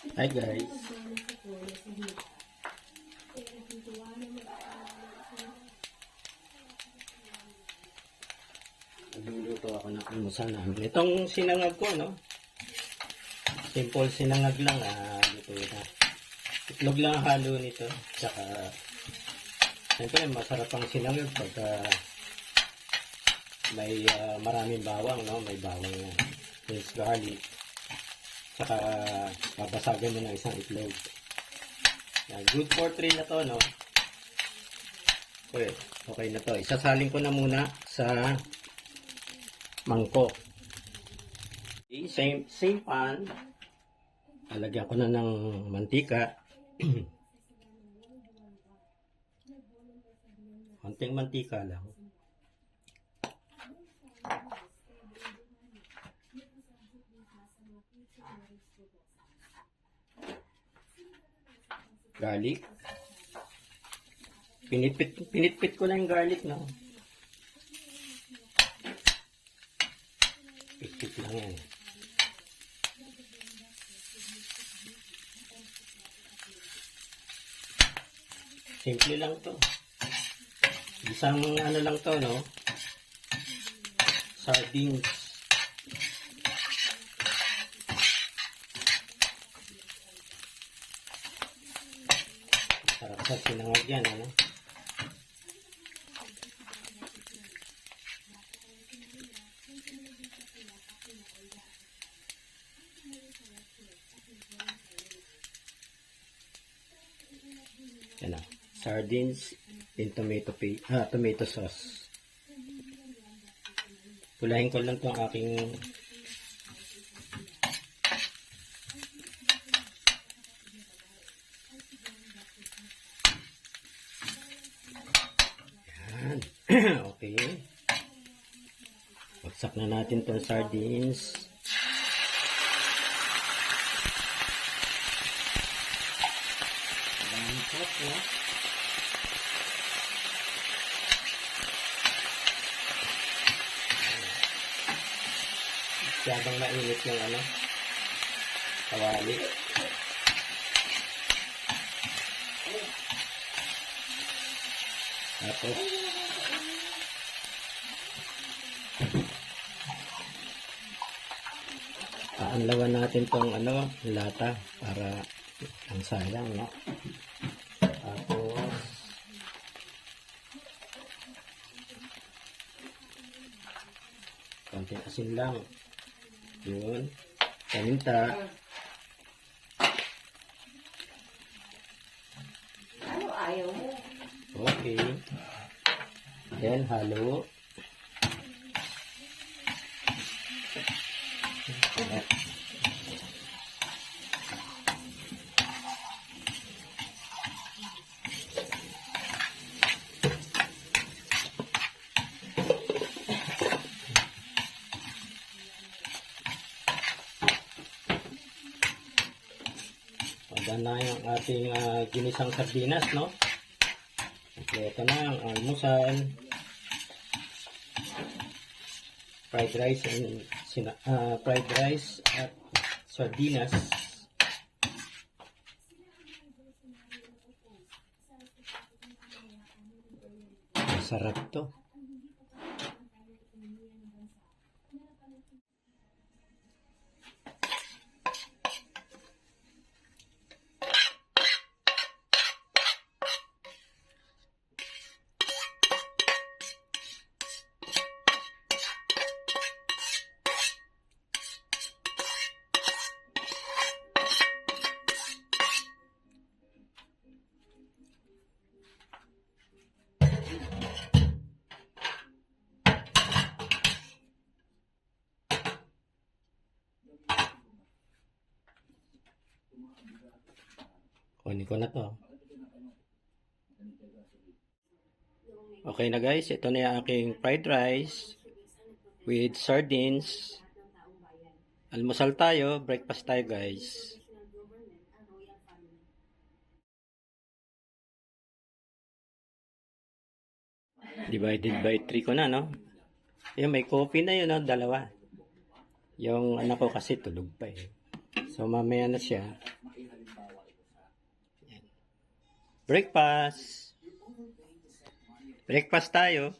Hi guys. Nagluluto ako ng almusal namin. Itong sinangag ko, no? Simple sinangag lang, luto na. Itlog lang ang halo nito. Tsaka, siyempre, masarap ang sinangag pagka may maraming bawang, no? May bawang na. There's garlic. Tsaka, babasagan mo ng isang itlog. Yan. Good for 3 na to, no? Okay na to. Isasalin ko na muna sa mangkok. Okay, same pan. Lalagyan ko na ng mantika. Konting mantika lang. Garlic. Pinitpit ko lang yung garlic, no? Pinitpit lang yan. Simple lang to. Isang ano lang to, no? Sardines. Sarap sa sinangag yan, ano? Yan na. Sardines in tomato sauce. Pulahin ko lang itong aking yan. Okay. Bagsak na natin itong sardines. Sauce, no? Masyadong mainit yung ano, kawali. Tapos aanlawan natin tong ano, lata para ang sayang, no? Tapos konting asin lang. Yun. Paminta. Ano ayaw mo? Okay. Then, halo. Pagdan na yung ating ginisang sardinas, no? Ito na ang almusal. Fried rice at sardinas. Masarap to. Kunin ko na to. Okay na guys, ito na yung aking fried rice with sardines. Almusal tayo, breakfast tayo guys. Divided by 3 ko na, no? Yung may coffee na yun, no? Dalawa. Yung anak ko kasi tulog pa eh. So mamaya na siya. Breakfast. Breakfast tayo.